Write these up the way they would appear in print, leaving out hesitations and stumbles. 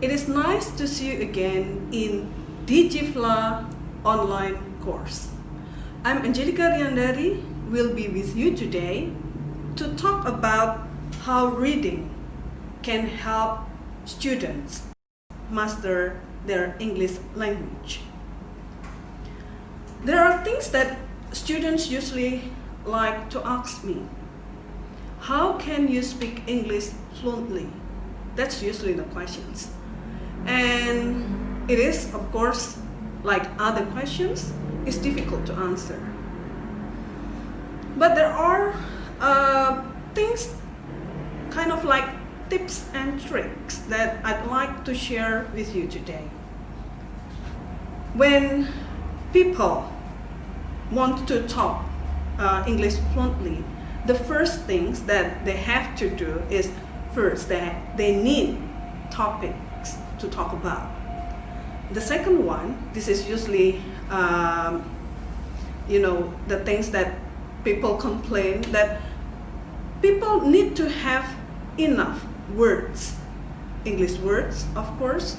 It is nice to see you again in Digi FLA online course. I'm Angelika Riyandari, will be with you today to talk about how reading can help students master their English language. There are things that students usually like to ask me. How can you speak English fluently? That's usually the questions. And it is, of course, like other questions, it's difficult to answer. But there are things, kind of like tips and tricks that I'd like to share with you today. When people want to talk English fluently, the first things that they have to do is first that they need topics to talk about. The second one, this is usually the things that people complain that people need to have enough words, English words of course,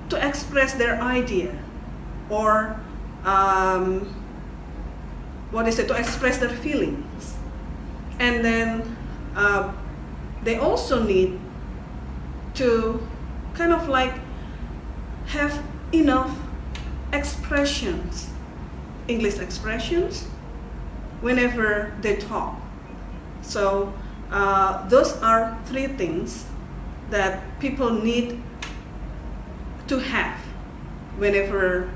to express their idea or to express their feelings. And then they also need to kind of like have enough expressions, English expressions, whenever they talk. So those are three things that people need to have whenever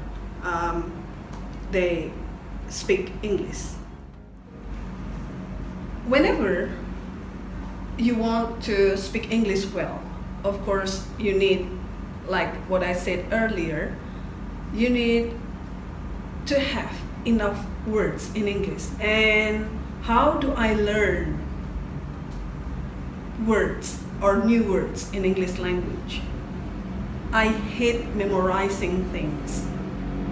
they speak English. Whenever you want to speak English well, of course you need, like what I said earlier, you need to have enough words in English. And how do I learn words or new words in English language? I hate memorizing things.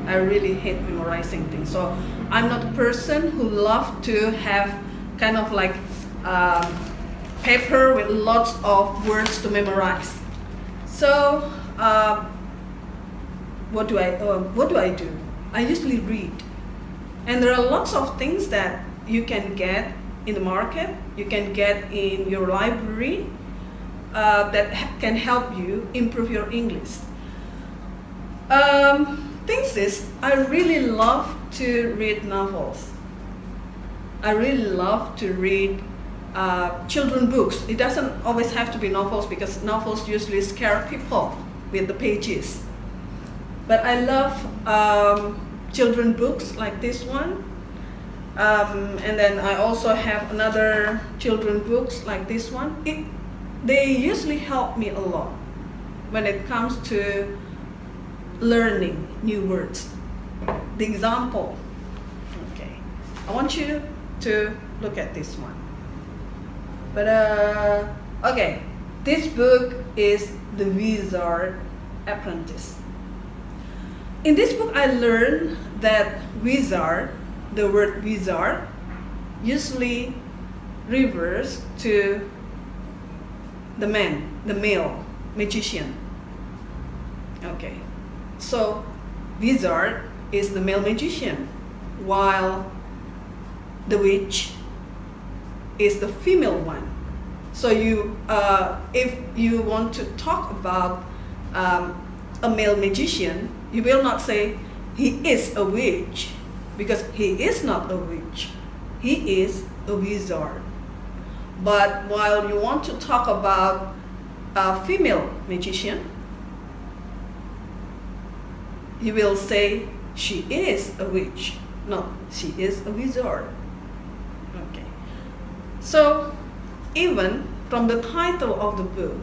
I really hate memorizing things. So I'm not a person who loves to have kind of like paper with lots of words to memorize. So what do I do? I usually read, and there are lots of things that you can get in the market, you can get in your library that can help you improve your English. Things is, I really love to read novels. I really love to read children books. It doesn't always have to be novels, because novels usually scare people with the pages. But I love children books like this one. And then I also have another children books like this one. They usually help me a lot when it comes to learning new words. The example, okay, I want you to look at this one. But okay, this book is The Wizard Apprentice. In this book, I learned that wizard, the word wizard, usually refers to the male magician. Okay, so wizard is the male magician, while the witch is the female one. So if you want to talk about a male magician, you will not say he is a witch, because he is not a witch. He is a wizard. But while you want to talk about a female magician, you will say she is a witch. No, she is a wizard. Okay. So even from the title of the book,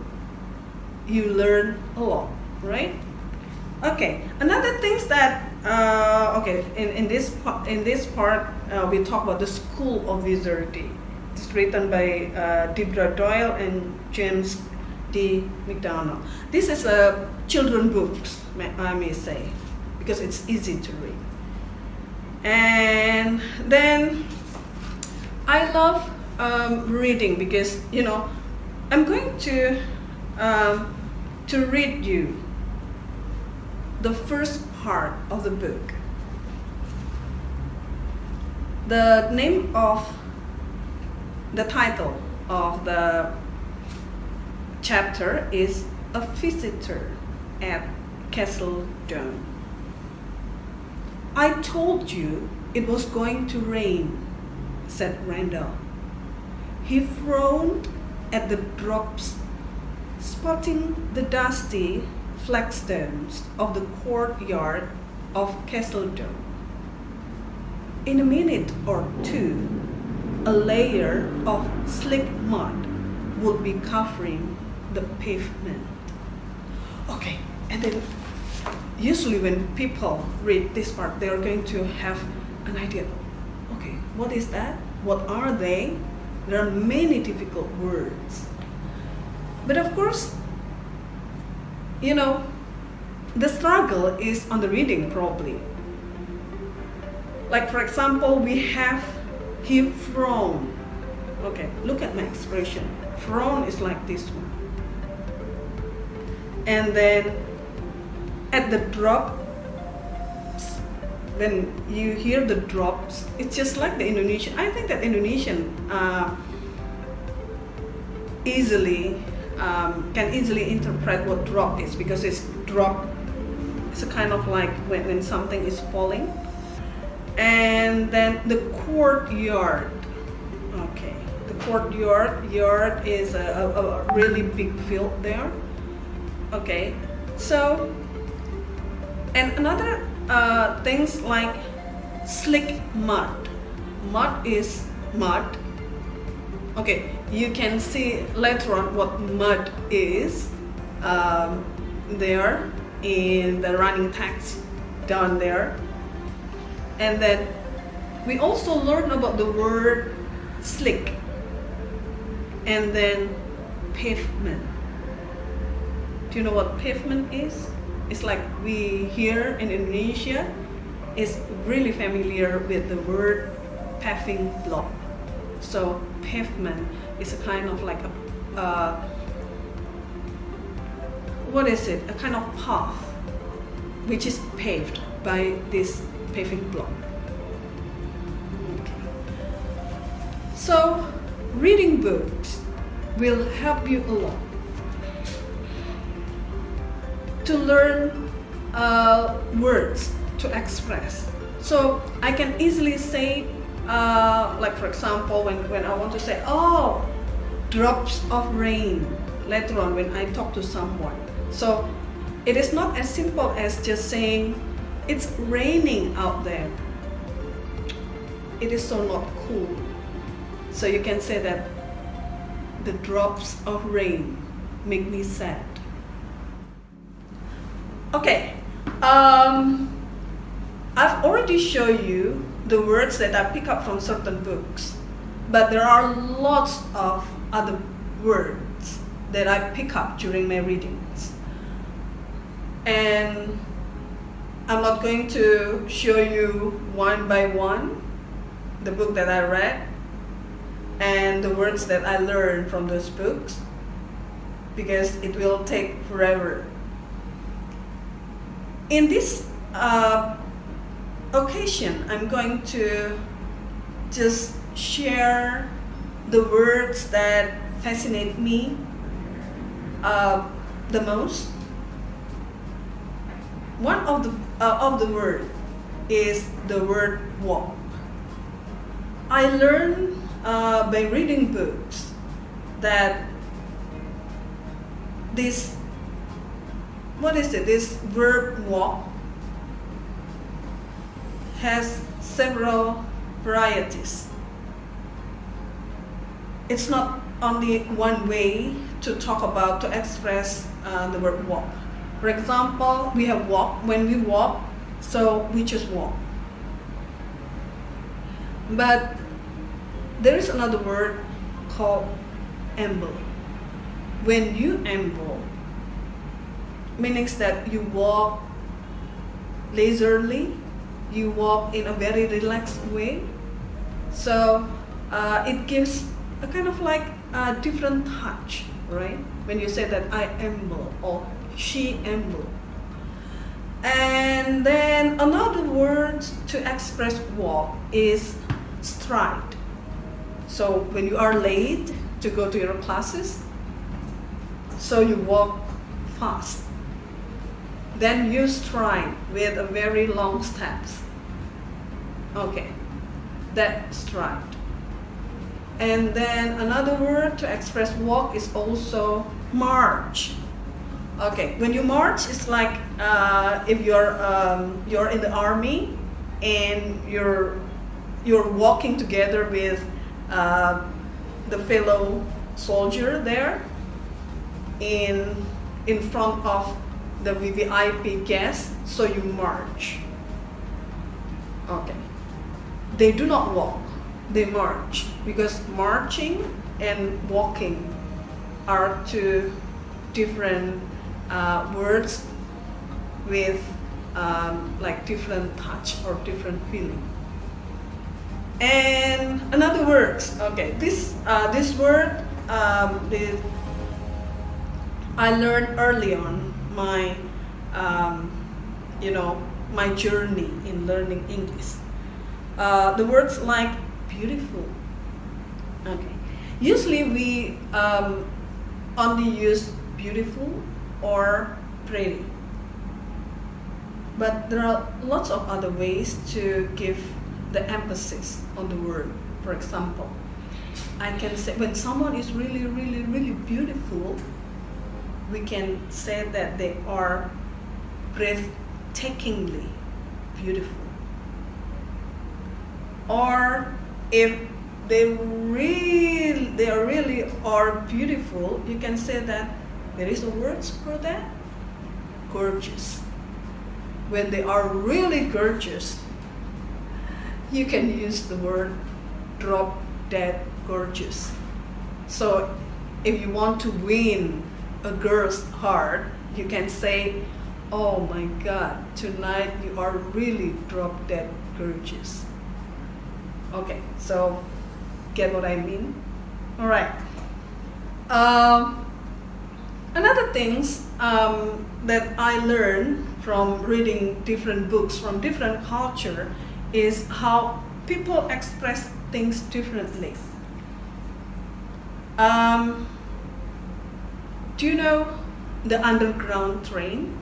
you learn a lot, right? Okay. Another things that in this part we talk about the School of Wizardry. It's written by Deborah Doyle and James D. McDonald. This is a children books, I may say, because it's easy to read. And then I love reading, because I'm going to read you the first part of the book. The title of the chapter is A Visitor at Castle Dome. I told you it was going to rain, said Randall. He frowned at the drops, spotting the dusty flagstones of the courtyard of Castle Dome. In a minute or two, a layer of slick mud would be covering the pavement. Okay, and then usually when people read this part, they are going to have an idea. Okay, what is that? What are they? There are many difficult words. But of course, the struggle is on the reading probably. Like for example, we have he frowned. Okay, look at my expression. Frown is like this one. And then at the drops, when you hear the drops, it's just like the Indonesian. I think that Indonesian can easily interpret what drop is, because it's drop. It's a kind of like when something is falling. And then the courtyard. Okay, the courtyard is a really big field there. Okay, so and another things like slick mud. Mud is mud. Okay, you can see later on what mud is there in the running text down there. And then we also learn about the word slick, and then pavement. Do you know what pavement is? It's like we here in Indonesia is really familiar with the word paving block. So pavement is a kind of like a what is it? A kind of path which is paved by this paving block. Okay. So reading books will help you a lot to learn words to express. So I can easily say, like for example, when I want to say, oh, drops of rain, later on when I talk to someone. So it is not as simple as just saying, it's raining out there. It is so not cool. So you can say that the drops of rain make me sad. Okay, I've already shown you the words that I pick up from certain books, but there are lots of other words that I pick up during my readings. And I'm not going to show you one by one the book that I read and the words that I learned from those books, because it will take forever. In this occasion, I'm going to just share the words that fascinate me the most. One of the word is the word walk. I learned by reading books that this verb walk has several varieties. It's not only one way to talk about, to express the word walk. For example, we have walk. When we walk, so we just walk. But there is another word called amble. When you amble, means that you walk leisurely, you walk in a very relaxed way. So it gives a kind of like a different touch, right? When you say that I amble or she amble. And then another word to express walk is stride. So when you are late to go to your classes, so you walk fast. Then you stride with a very long steps. Okay, that stride. And then another word to express walk is also march. Okay, when you march, it's like if you're in the army and you're walking together with the fellow soldier there in front of the VVIP guests, so you march. Okay, they do not walk, they march, because marching and walking are two different words with like different touch or different feeling. And another words. Okay, this word I learned early on my my journey in learning English. The words like beautiful. Okay, usually we only use beautiful or pretty, but there are lots of other ways to give the emphasis on the word. For example, I can say when someone is really, really, really beautiful, we can say that they are breathtakingly beautiful. Or if they really are beautiful, you can say that there is a word for that, gorgeous. When they are really gorgeous, you can use the word drop dead gorgeous. So if you want to win a girl's heart, you can say, oh my God, tonight you are really drop dead gorgeous. Okay, so get what I mean? All right. Another things that I learned from reading different books from different culture is how people express things differently. Do you know the underground train?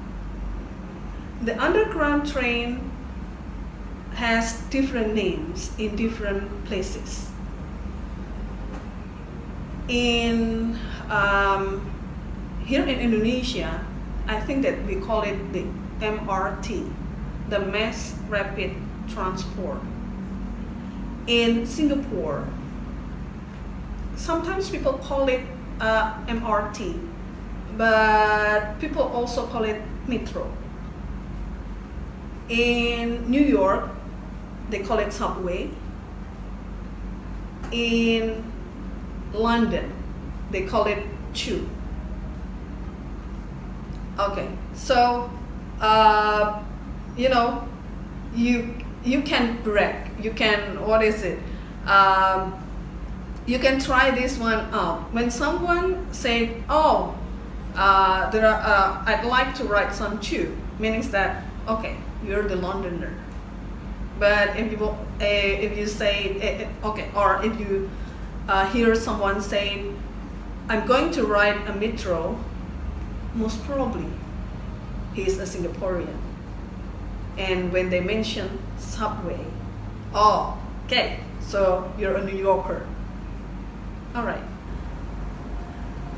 The underground train has different names in different places. In here in Indonesia, I think that we call it the MRT, the Mass Rapid Transport. In Singapore, sometimes people call it MRT, but people also call it metro. In New York, they call it subway. In London, they call it tube. Okay, so you know, you can brag. You can, what is it? You can try this one out. When someone say, "Oh, I'd like to ride some tube," meaning that okay, you're the Londoner. But if you say okay, or if you hear someone saying, "I'm going to ride a metro," most probably he's a Singaporean. And when they mention subway, oh, okay, so you're a New Yorker. All right.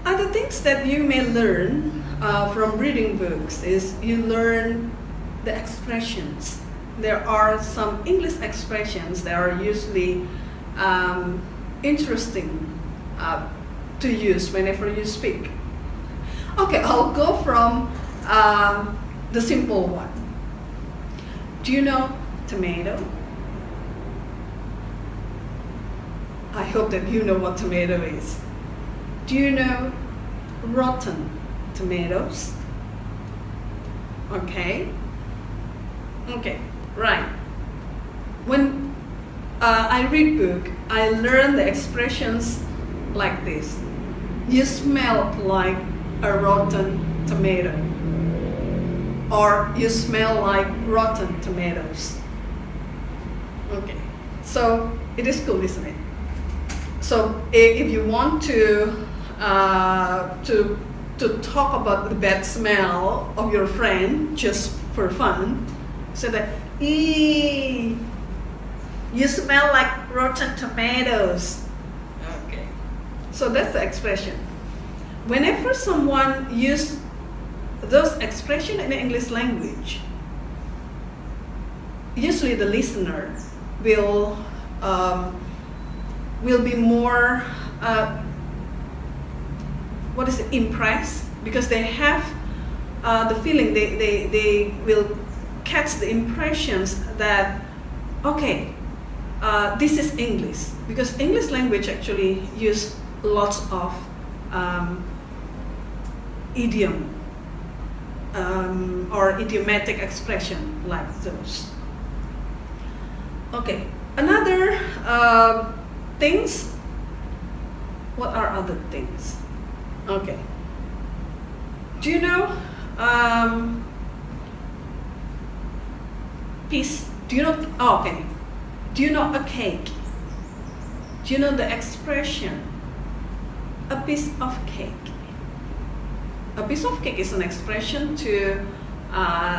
Other things that you may learn from reading books is you learn the expressions. There are some English expressions that are usually interesting to use whenever you speak. Okay, I'll go from the simple one. Do you know tomato? I hope that you know what tomato is. Do you know rotten tomatoes? Okay. Okay, right. When I read book, I learn the expressions like this. You smell like a rotten tomato. Or you smell like rotten tomatoes. Okay, so it is cool, isn't it? So if you want to talk about the bad smell of your friend just for fun, say that, "Eee, you smell like rotten tomatoes." Okay, so that's the expression. Whenever someone uses those expressions in the English language, usually the listener will be more impressed, because they have the feeling, they will catch the impressions that okay, this is English, because English language actually use lots of idiom or idiomatic expression like those. Okay, another things. What are other things? Okay. Do you know piece? Do you know? Oh, okay. Do you know a cake? Do you know the expression? A piece of cake. A piece of cake is an expression to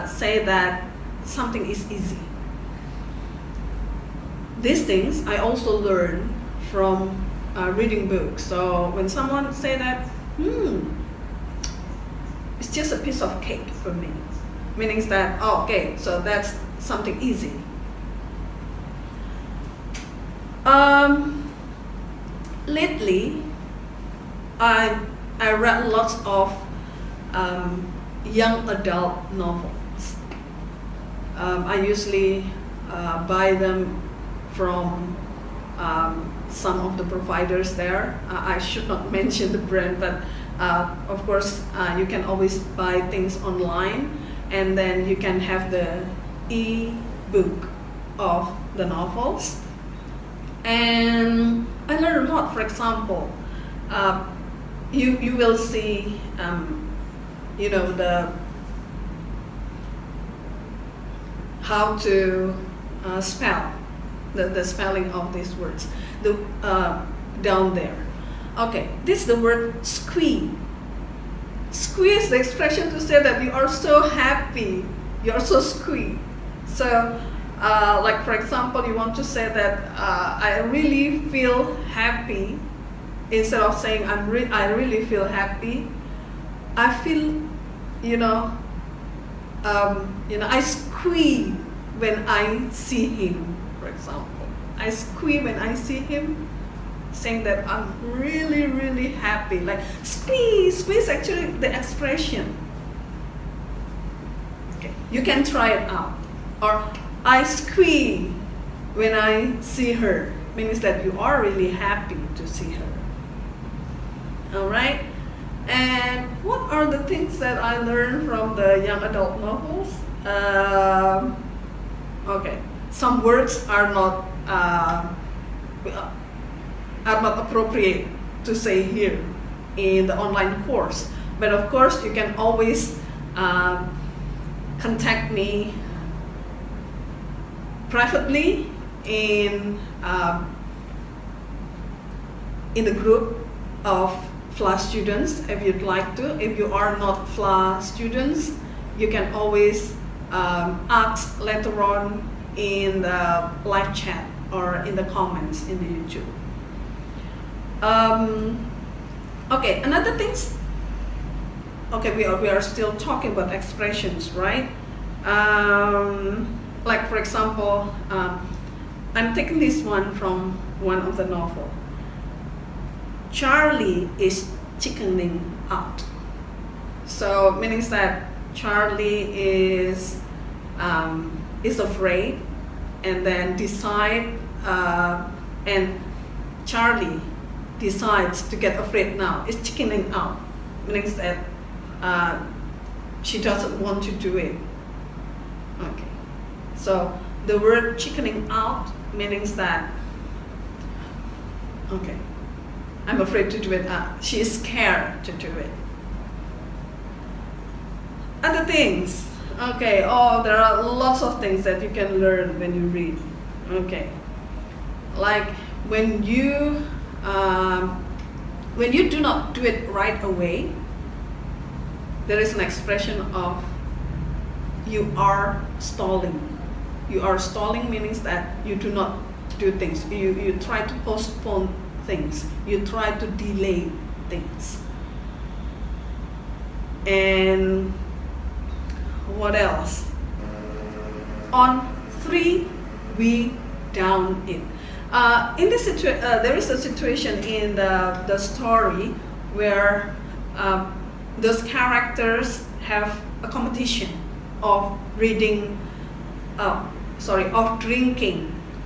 say that something is easy. These things I also learned from reading books. So when someone say that, it's just a piece of cake for me, meaning that, oh, okay, so that's something easy. Lately, I read lots of young adult novels. I usually buy them from some of the providers there. I should not mention the brand, but Of course, you can always buy things online, and then you can have the e-book of the novels. And I learned a lot. For example, you will see, the how to spell the spelling of these words down there. Okay, this is the word squee. Squee is the expression to say that you are so happy, you are so squee. So, like for example, you want to say that I really feel happy. Instead of saying I really feel happy, I feel, I squee when I see him. For example, I squee when I see him, saying that I'm really, really happy. Like squee is actually the expression. Okay, you can try it out. Or I squee when I see her, means that you are really happy to see her. All right. And what are the things that I learned from the young adult novels? Okay, some words are not appropriate to say here in the online course. But of course, you can always contact me privately in the group of FLA students if you'd like to. If you are not FLA students, you can always ask later on in the live chat or in the comments in the YouTube. Okay, another things. Okay, we are still talking about expressions, right? Like for example, I'm taking this one from one of the novel. Charlie is chickening out. So meaning that Charlie is afraid, and then and Charlie decides to get afraid now. It's chickening out, meaning that she doesn't want to do it. Okay, so the word chickening out means that, okay, I'm afraid to do it. She is scared to do it. Other things. Okay, there are lots of things that you can learn when you read. Okay, like when you do not do it right away, there is an expression of you are stalling. You are stalling means that you do not do things. You try to postpone things. You try to delay things. And what else? On 3, we down it. In this there is a situation in the story where those characters have a competition of drinking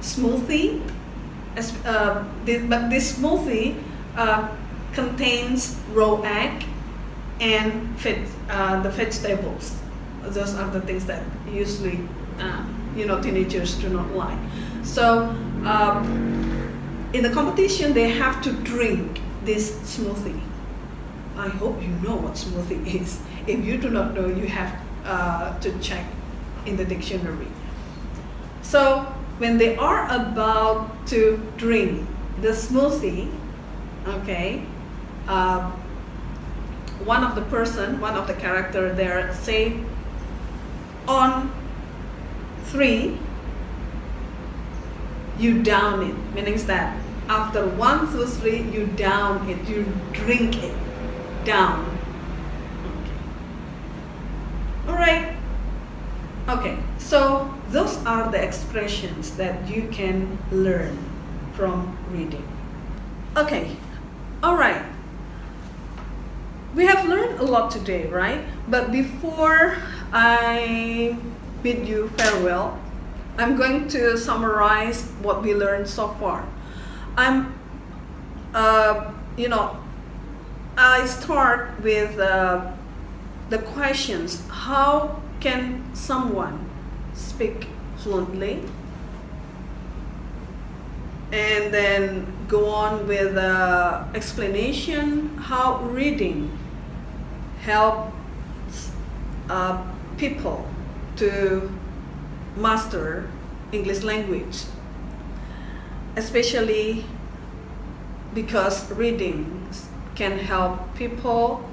smoothie. But this smoothie contains raw egg and the vegetables. Those are the things that usually teenagers do not like. So in the competition, they have to drink this smoothie. I hope you know what smoothie is. If you do not know, you have to check in the dictionary. So when they are about to drink the smoothie, okay, one of the character there say, on 3, you down it, meaning that after 1 through 3, you down it, you drink it down. Okay. All right. Okay, so those are the expressions that you can learn from reading. Okay, all right. We have learned a lot today, right? But before I bid you farewell, I'm going to summarize what we learned so far. I'm I start with the questions. How can someone speak fluently? And then go on with explanation how reading helps people to master English language, especially because reading can help people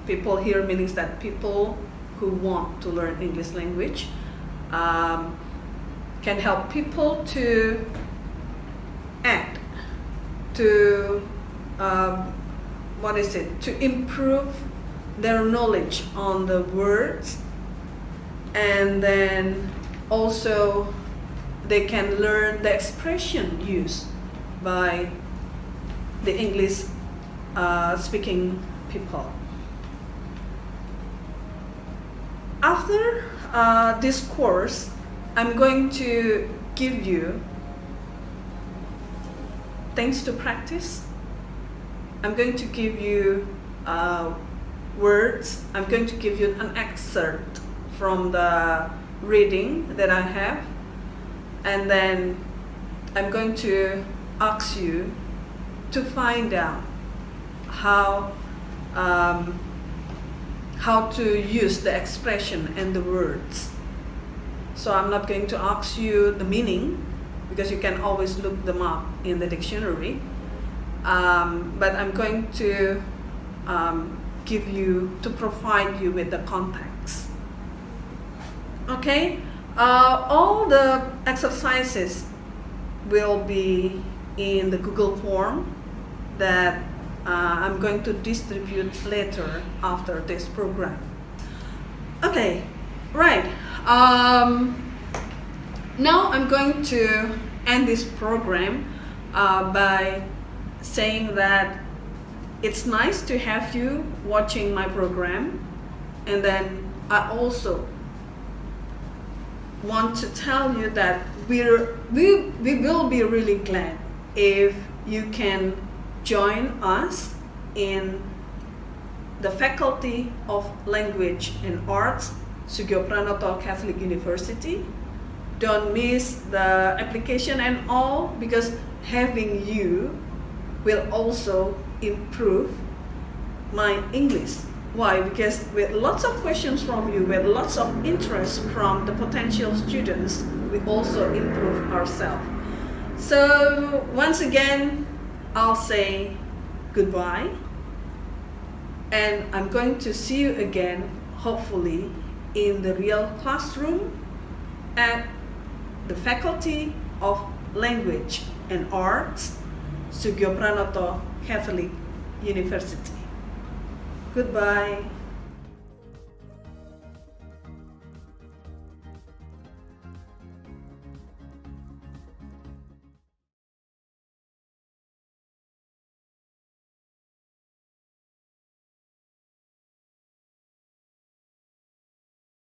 here means that people who want to learn English language can help people to act, to to improve their knowledge on the words, and then also they can learn the expression used by the English speaking people. After this course, I'm going to give you things to practice. I'm going to give you words. I'm going to give you an excerpt from the reading that I have, and then I'm going to ask you to find out how to use the expression and the words. So I'm not going to ask you the meaning, because you can always look them up in the dictionary, but I'm going to provide you with the context. Okay, all the exercises will be in the Google form that I'm going to distribute later after this program. Okay, right. Now I'm going to end this program by saying that it's nice to have you watching my program, and then I also want to tell you that we will be really glad if you can join us in the Faculty of Language and Arts, Sugiopranoto Catholic University. Don't miss the application and all, because having you will also improve my English. Why? Because with lots of questions from you, with lots of interest from the potential students, we also improve ourselves. So once again, I'll say goodbye, and I'm going to see you again, hopefully, in the real classroom at the Faculty of Language and Arts, Sugiopranoto Catholic University. Goodbye.